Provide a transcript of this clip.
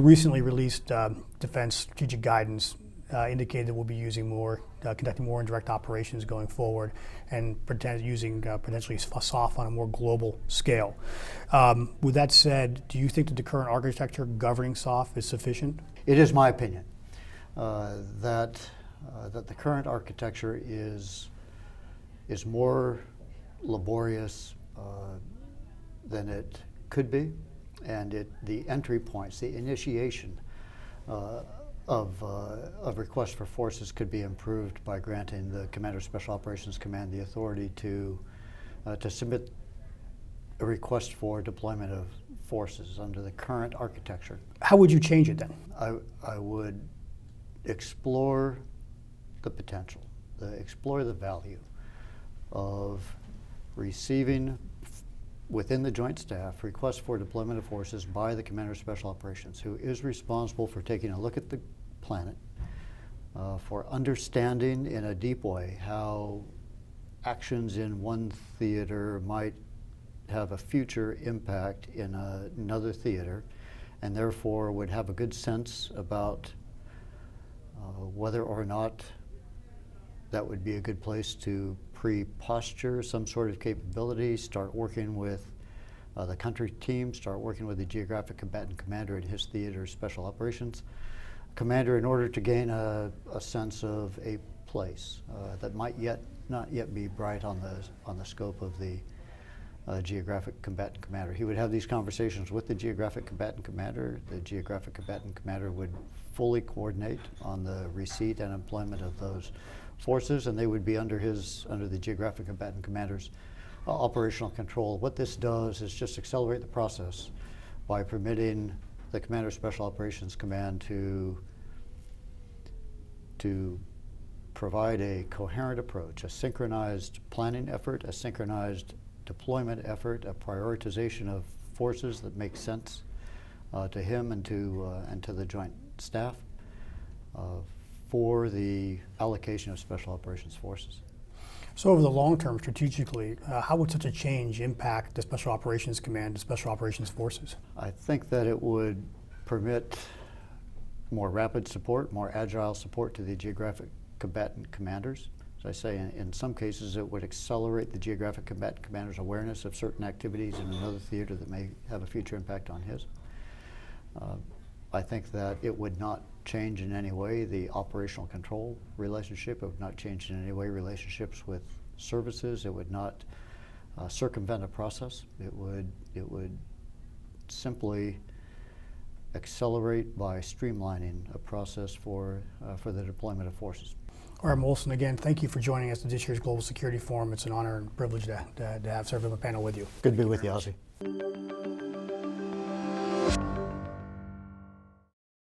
The recently released Defense Strategic Guidance indicated that we'll be conducting more indirect operations going forward, and using potentially SOF on a more global scale. With that said, do you think that the current architecture governing SOF is sufficient? It is my opinion that the current architecture is more laborious than it could be, and the entry points, the initiation of requests for forces could be improved by granting the Commander of Special Operations Command the authority to submit a request for deployment of forces under the current architecture. How would you change it then? I would explore the potential, explore the value of receiving within the Joint Staff requests for deployment of forces by the Commander of Special Operations, who is responsible for taking a look at the planet, for understanding in a deep way how actions in one theater might have a future impact in another theater, and therefore would have a good sense about whether or not that would be a good place to pre-posture some sort of capability, start working with the country team, start working with the Geographic Combatant Commander at his theater Special Operations Commander in order to gain a sense of a place that might not yet be bright on the scope of the Geographic Combatant Commander. He would have these conversations with the Geographic Combatant Commander. The Geographic Combatant Commander would fully coordinate on the receipt and employment of those forces, and they would be under the Geographic Combatant Commander's operational control. What this does is just accelerate the process by permitting the Commander of Special Operations Command to provide a coherent approach, a synchronized planning effort, a synchronized deployment effort, a prioritization of forces that make sense to him and to the Joint Staff for the allocation of Special Operations forces. So over the long term, strategically, how would such a change impact the Special Operations Command, the Special Operations Forces? I think that it would permit more rapid support, more agile support to the Geographic Combatant Commanders. As I say, in some cases it would accelerate the Geographic Combatant Commander's awareness of certain activities in another theater that may have a future impact on his. I think that it would not change in any way the operational control relationship. It would not change in any way relationships with services. It would not circumvent a process. It would simply accelerate by streamlining a process for the deployment of forces. Art Molson, again, thank you for joining us at this year's Global Security Forum. It's an honor and privilege to have served on the panel with you. Good to be with you, Ozzie.